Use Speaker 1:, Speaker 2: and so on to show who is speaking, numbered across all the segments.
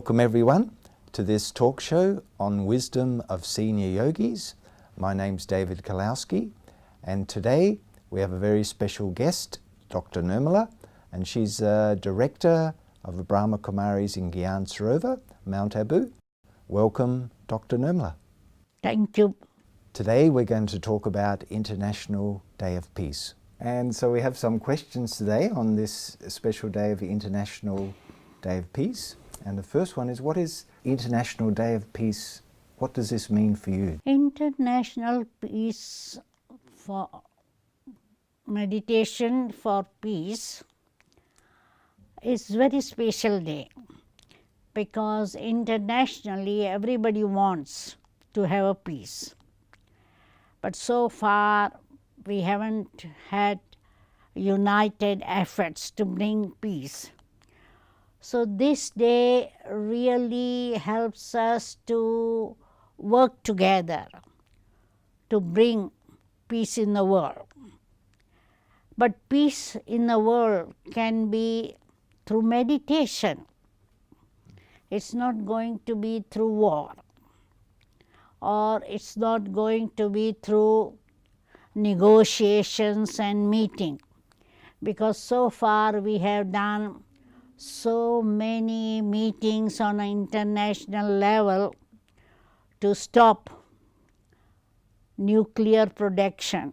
Speaker 1: Welcome everyone to this talk show on wisdom of senior yogis. My name's David Kalowski, and today we have a very special guest, Dr. Nirmala, and she's a director of the Brahma Kumaris in Gyan Sarovar, Mount Abu. Welcome, Dr. Nirmala.
Speaker 2: Thank you.
Speaker 1: Today we're going to talk about International Day of Peace. And so we have some questions today on this special day of the International Day of Peace. And the first one is, what is International Day of Peace? What does this mean for you?
Speaker 2: International Peace for Meditation for Peace is very special day, because internationally everybody wants to have a peace. But so far we haven't had united efforts to bring peace. So this day really helps us to work together to bring peace in the world. But peace in the world can be through meditation. It's not going to be through war, or it's not going to be through negotiations and meeting, because so far we have done so many meetings on an international level to stop nuclear production.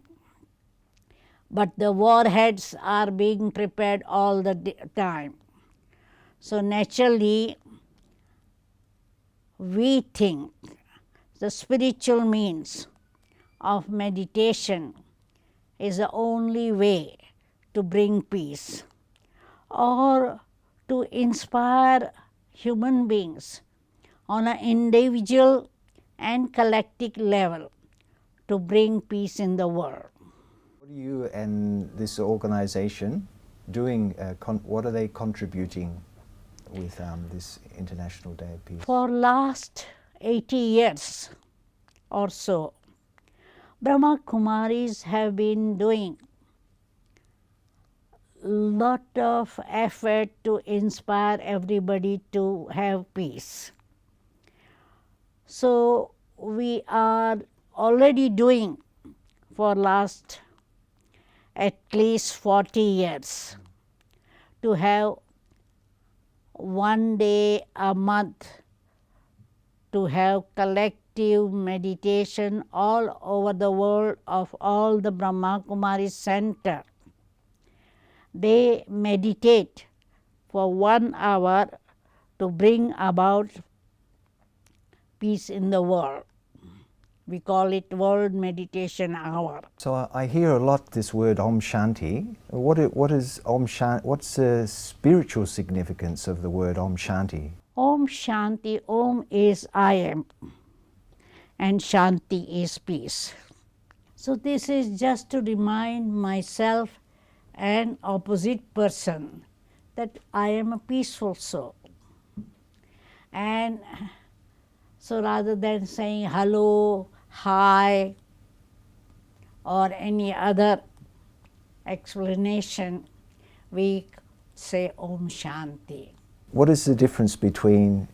Speaker 2: But the warheads are being prepared all the time. So naturally, we think the spiritual means of meditation is the only way to bring peace, or to inspire human beings on an individual and collective level to bring peace in the world.
Speaker 1: What are you and this organization doing? What are they contributing with this International Day of Peace?
Speaker 2: For last 80 years or so, Brahma Kumaris have been doing lot of effort to inspire everybody to have peace. So we are already doing for last at least 40 years to have one day a month to have collective meditation all over the world of all the Brahma Kumaris Center. They meditate for 1 hour to bring about peace in the world. We call it World Meditation Hour.
Speaker 1: So I hear a lot this word Om Shanti. What is Om Shanti? What's the spiritual significance of the word Om Shanti?
Speaker 2: Om Shanti, Om is I am, and Shanti is peace. So this is just to remind myself and opposite person that I am a peaceful soul. And so rather than saying hello, hi, or any other explanation, we say Om Shanti.
Speaker 1: What is the difference between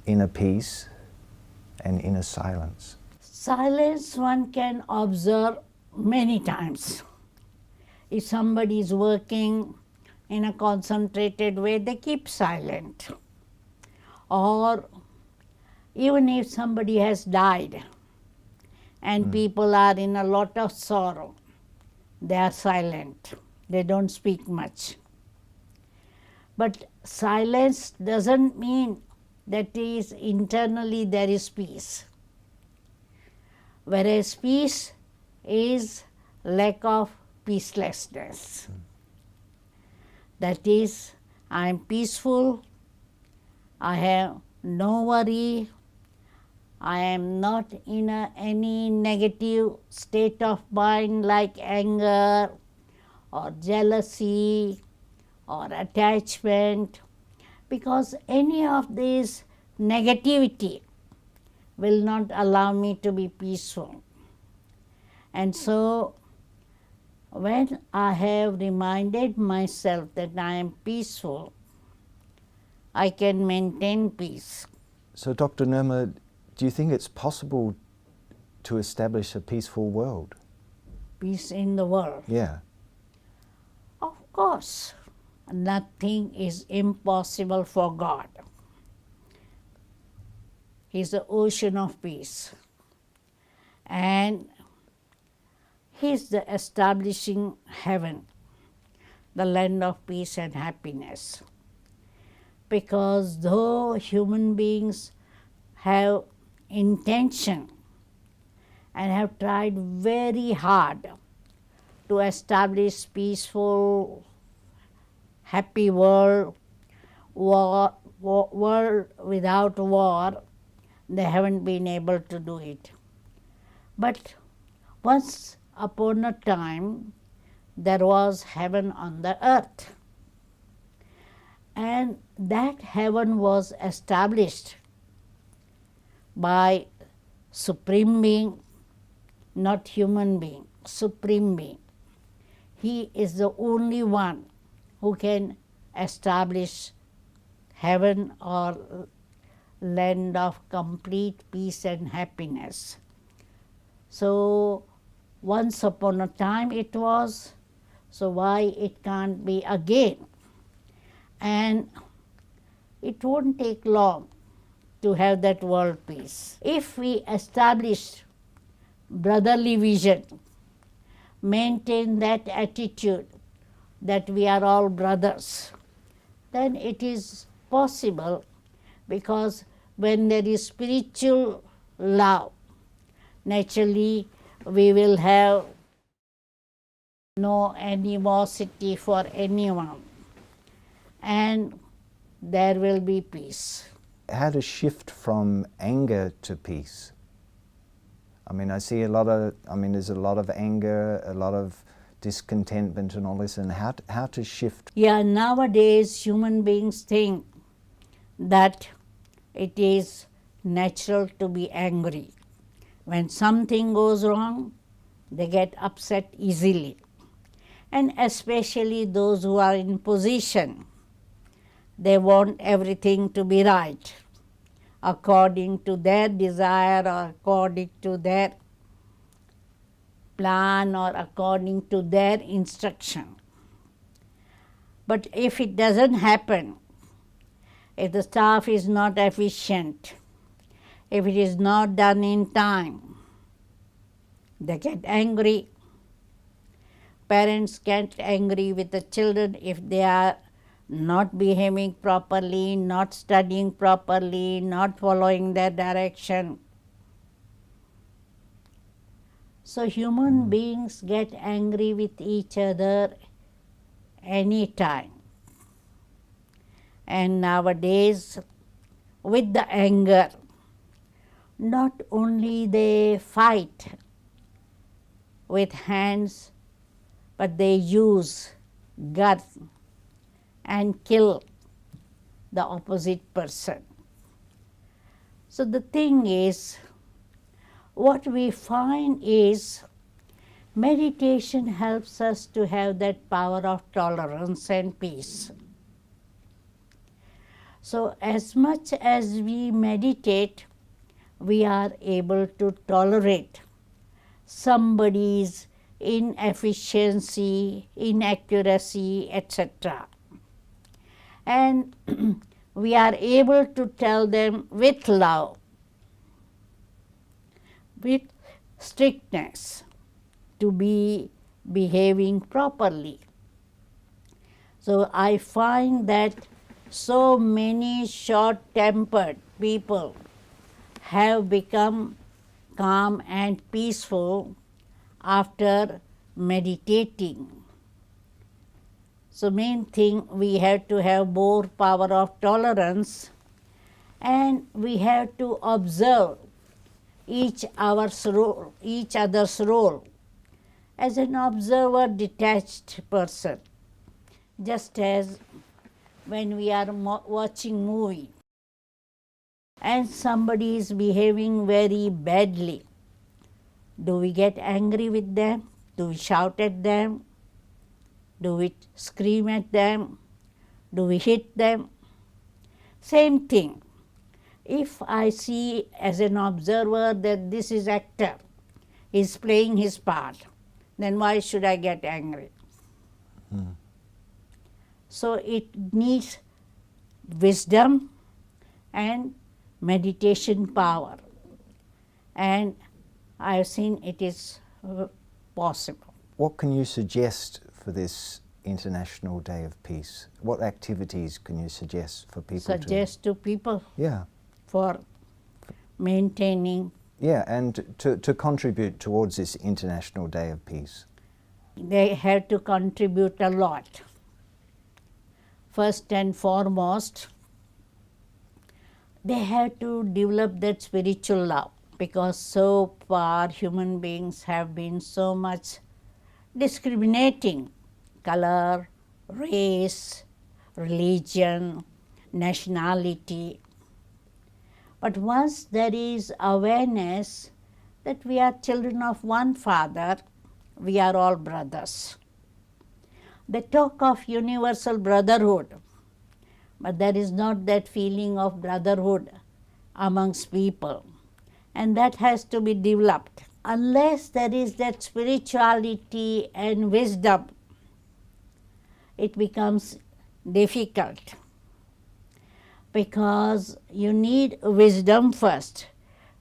Speaker 1: inner peace and inner silence?
Speaker 2: Silence one can observe many times. If somebody is working in a concentrated way, they keep silent. Or even if somebody has died and people are in a lot of sorrow, they are silent. They don't speak much. But silence doesn't mean that is internally there is peace. Whereas peace is lack of peacelessness. That is, I am peaceful, I have no worry, I am not in any negative state of mind like anger or jealousy or attachment, because any of these negativity will not allow me to be peaceful. And so when I have reminded myself that I am peaceful, I can maintain peace.
Speaker 1: So Dr. Nirmala, do you think it's possible to establish a peaceful world?
Speaker 2: Peace in the world.
Speaker 1: Yeah.
Speaker 2: Of course, nothing is impossible for God. He's the ocean of peace. And He's the establishing heaven, the land of peace and happiness. Because though human beings have intention and have tried very hard to establish peaceful, happy world, world without war, they haven't been able to do it. But once upon a time, there was heaven on the earth. And that heaven was established by Supreme Being, not human being, Supreme Being. He is the only one who can establish heaven or land of complete peace and happiness. So once upon a time it was, so why it can't be again? And it won't take long to have that world peace. If we establish brotherly vision, maintain that attitude that we are all brothers, then it is possible, because when there is spiritual love, naturally we will have no animosity for anyone, and there will be peace.
Speaker 1: How to shift from anger to peace? I mean, I see there's a lot of anger, a lot of discontentment and all this, and how to shift?
Speaker 2: Yeah, nowadays human beings think that it is natural to be angry. When something goes wrong, they get upset easily. And especially those who are in position, they want everything to be right, according to their desire or according to their plan or according to their instruction. But if it doesn't happen, if the staff is not efficient, if it is not done in time, they get angry. Parents get angry with the children if they are not behaving properly, not studying properly, not following their direction. So human beings get angry with each other anytime. And nowadays, with the anger, not only they fight with hands, but they use guns and kill the opposite person. So the thing is, what we find is meditation helps us to have that power of tolerance and peace. So as much as we meditate, we are able to tolerate somebody's inefficiency, inaccuracy, etc. And we are able to tell them with love, with strictness, to be behaving properly. So I find that so many short-tempered people have become calm and peaceful after meditating. So main thing, we have to have more power of tolerance, and we have to observe each other's role as an observer, detached person. Just as when we are watching movie and somebody is behaving very badly, do we get angry with them? Do we shout at them? Do we scream at them? Do we hit them? Same thing. If I see as an observer that this is actor, is playing his part, then why should I get angry? So it needs wisdom and meditation power. And I have seen it is possible.
Speaker 1: What can you suggest for this International Day of Peace? What activities can you suggest for people
Speaker 2: Suggest to people
Speaker 1: Yeah.
Speaker 2: for maintaining.
Speaker 1: Yeah, and to contribute towards this International Day of Peace?
Speaker 2: They have to contribute a lot. First and foremost, they have to develop that spiritual love, because so far human beings have been so much discriminating color, race, religion, nationality. But once there is awareness that we are children of one Father, we are all brothers. They talk of universal brotherhood, but there is not that feeling of brotherhood amongst people, and that has to be developed. Unless there is that spirituality and wisdom, it becomes difficult, because you need wisdom first,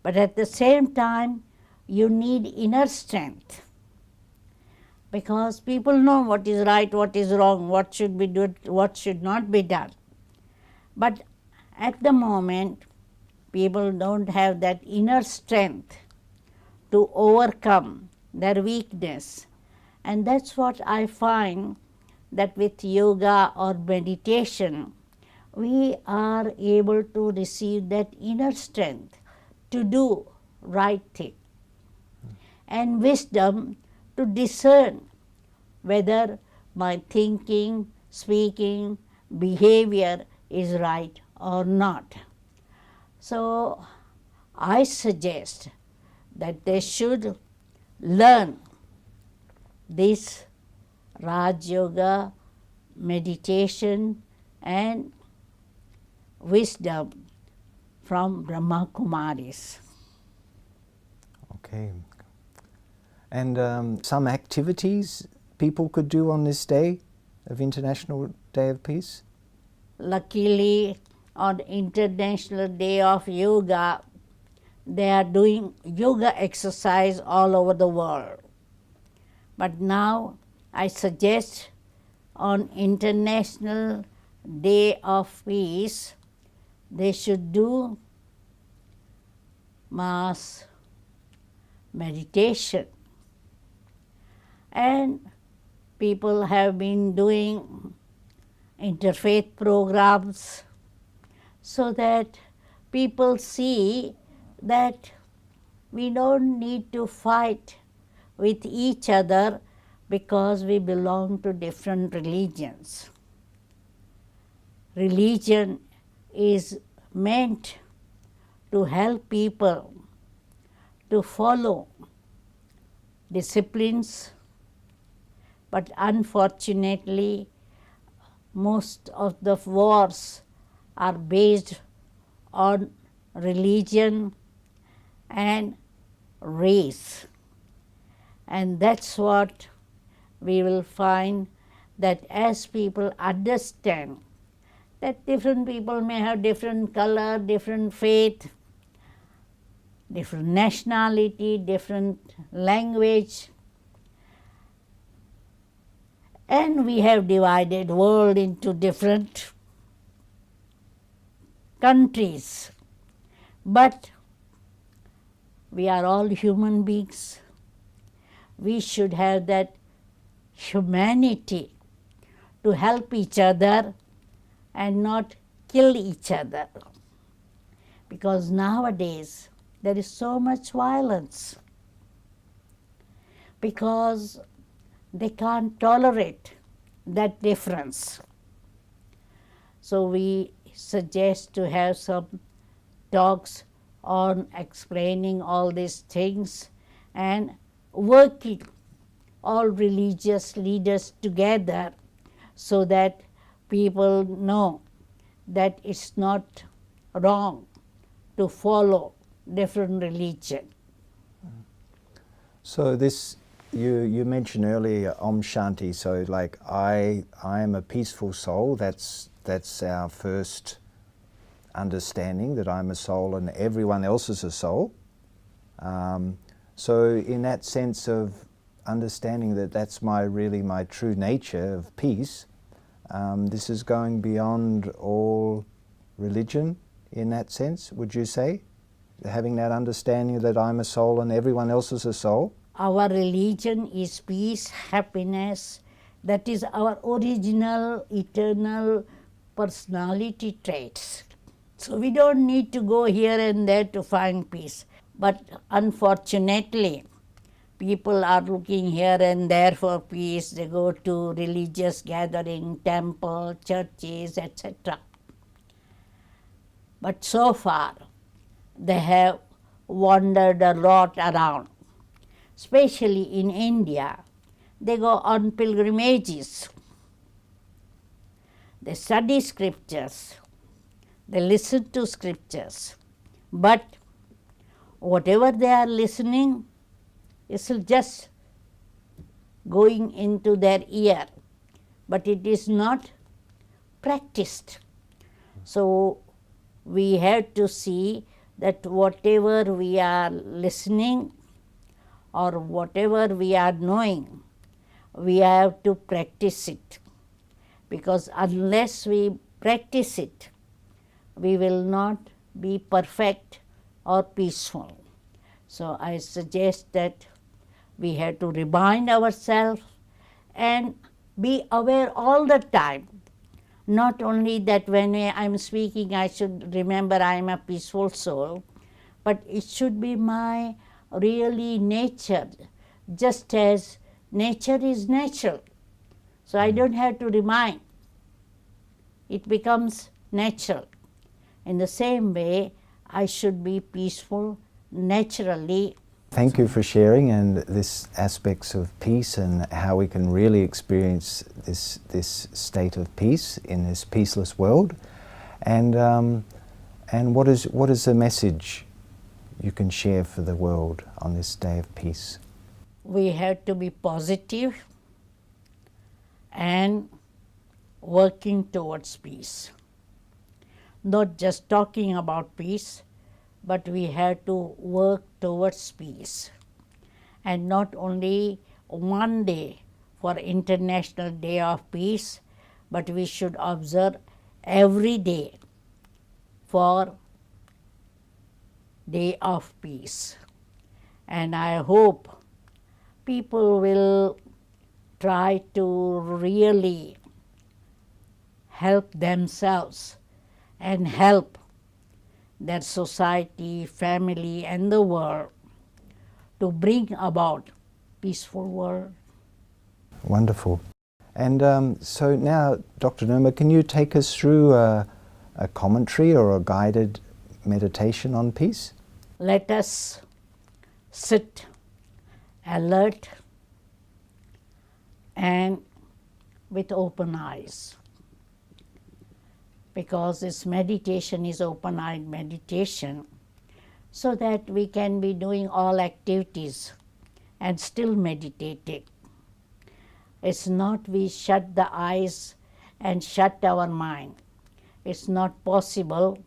Speaker 2: but at the same time you need inner strength, because people know what is right, what is wrong, what should be done, what should not be done. But at the moment, people don't have that inner strength to overcome their weakness. And that's what I find, that with yoga or meditation, we are able to receive that inner strength to do right thing, and wisdom to discern whether my thinking, speaking, behavior is right or not. So I suggest that they should learn this Rajyoga meditation and wisdom from Brahma Kumaris.
Speaker 1: Okay. And some activities people could do on this day of International Day of Peace?
Speaker 2: Luckily, on International Day of Yoga, they are doing yoga exercise all over the world. But now I suggest on International Day of Peace, they should do mass meditation. And people have been doing interfaith programs, so that people see that we don't need to fight with each other because we belong to different religions. Religion is meant to help people to follow disciplines, but unfortunately most of the wars are based on religion and race. And that's what we will find, that as people understand that different people may have different color, different faith, different nationality, different language, and we have divided world into different countries, but we are all human beings. We should have that humanity to help each other and not kill each other, because nowadays there is so much violence, because they can't tolerate that difference. So we suggest to have some talks on explaining all these things and working all religious leaders together, so that people know that it's not wrong to follow different religion.
Speaker 1: So this, you mentioned earlier Om Shanti, so like I am a peaceful soul, that's our first understanding, that I'm a soul and everyone else is a soul. So in that sense of understanding that that's really my true nature of peace, this is going beyond all religion in that sense, would you say? Having that understanding that I'm a soul and everyone else is a soul?
Speaker 2: Our religion is peace, happiness. That is our original, eternal personality traits. So we don't need to go here and there to find peace. But unfortunately, people are looking here and there for peace. They go to religious gathering, temple, churches, etc. But so far, they have wandered a lot around. Especially in India, they go on pilgrimages. They study scriptures. They listen to scriptures. But whatever they are listening is just going into their ear, but it is not practiced. So we have to see that whatever we are listening or whatever we are knowing, we have to practice it. Because unless we practice it, we will not be perfect or peaceful. So I suggest that we have to remind ourselves and be aware all the time. Not only that when I am speaking, I should remember I am a peaceful soul, but it should be my really nature, just as nature is natural. So I don't have to remind. It becomes natural. In the same way, I should be peaceful naturally.
Speaker 1: Thank you for sharing and this aspects of peace and how we can really experience this state of peace in this peaceless world. And what is the message you can share for the world on this day of peace?
Speaker 2: We have to be positive and working towards peace. Not just talking about peace, but we have to work towards peace. And not only one day for International Day of Peace, but we should observe every day for Day of Peace. And I hope people will try to really help themselves and help their society, family, and the world to bring about peaceful world.
Speaker 1: Wonderful. And so now, Dr. Nirma, can you take us through a commentary or a guided meditation on peace?
Speaker 2: Let us sit alert and with open eyes, because this meditation is open-eyed meditation, so that we can be doing all activities and still meditating. It's not we shut the eyes and shut our mind. It's not possible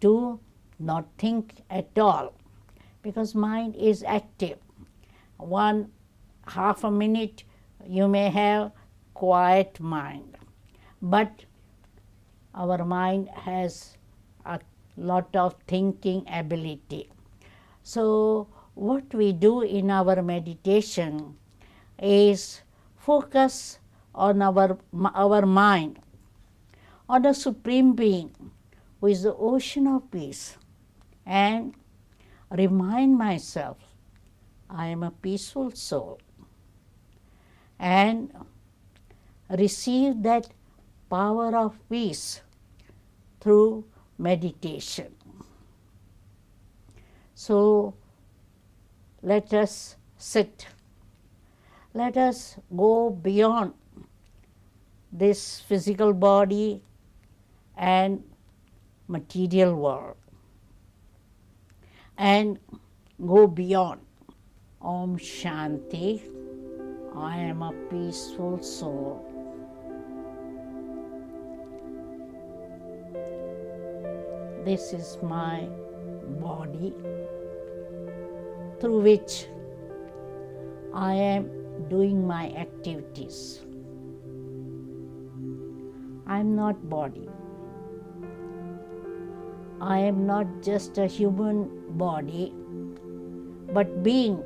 Speaker 2: to not think at all, because mind is active. Half a minute you may have quiet mind, but our mind has a lot of thinking ability. So what we do in our meditation is focus on our mind, on the Supreme Being, who is the ocean of peace, and remind myself I am a peaceful soul, and receive that power of peace through meditation. So let us sit. Let us go beyond this physical body and material world and go beyond. Om Shanti. I am a peaceful soul. This is my body through which I am doing my activities. I am not body. I am not just a human body, but being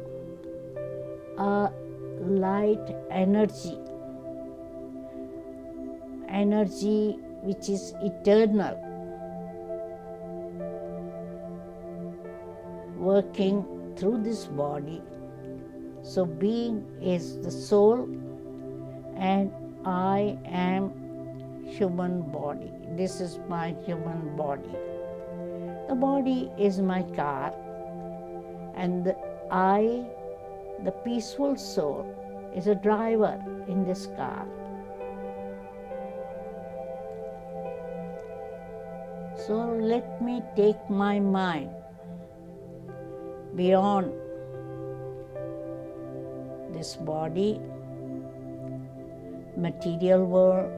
Speaker 2: a light energy which is eternal, working through this body. So being is the soul and I am human body. This is my human body. The body is my car and the peaceful soul, is a driver in this car. So let me take my mind beyond this body, material world,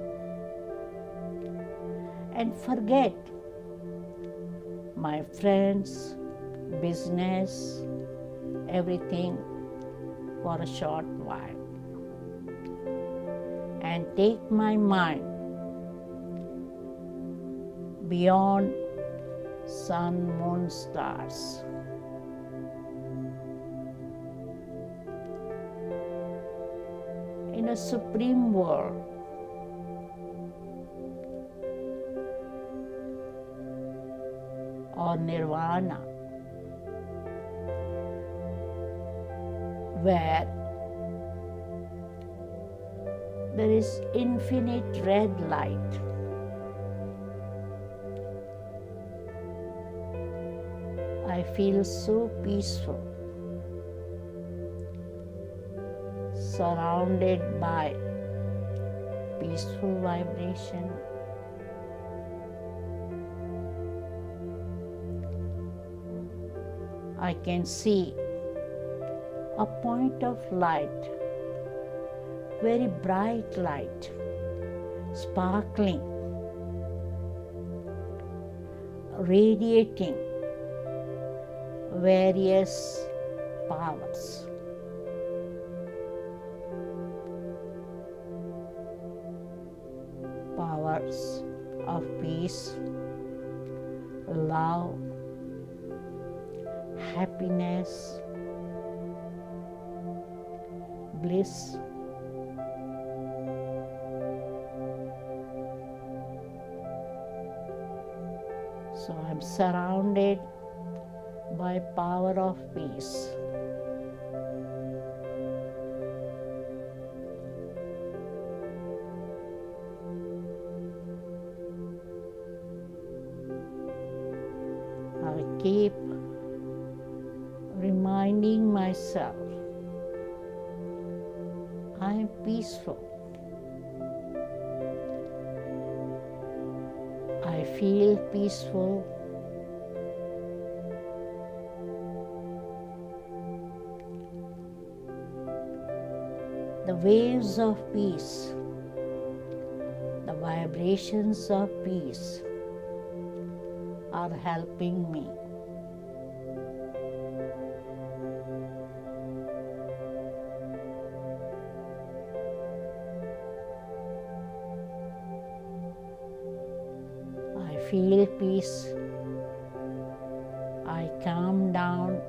Speaker 2: and forget my friends, business, everything for a short while, and take my mind beyond sun, moon, stars. In a supreme world, or nirvana, where there is infinite red light. I feel so peaceful, surrounded by peaceful vibration. I can see a point of light, very bright light, sparkling, radiating various powers. Powers of peace, love, happiness, bliss. So I'm surrounded by power of peace. I keep reminding myself, I am peaceful. I feel peaceful. The waves of peace, the vibrations of peace are helping me. I feel peace. I calm down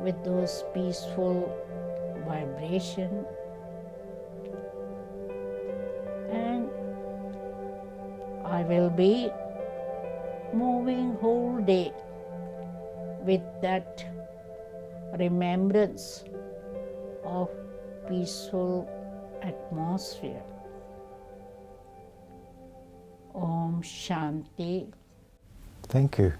Speaker 2: with those peaceful vibration, and I will be moving whole day with that remembrance of peaceful atmosphere. Om Shanti.
Speaker 1: Thank you,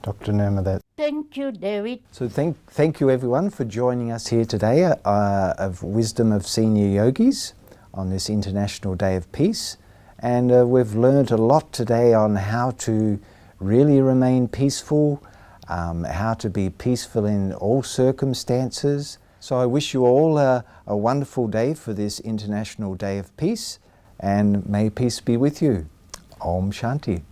Speaker 1: Dr. Nirmala.
Speaker 2: Thank you, David.
Speaker 1: So thank you everyone for joining us here today of Wisdom of Senior Yogis on this International Day of Peace. and we've learned a lot today on how to really remain peaceful, how to be peaceful in all circumstances. So I wish you all a wonderful day for this International Day of Peace, and may peace be with you. Om Shanti.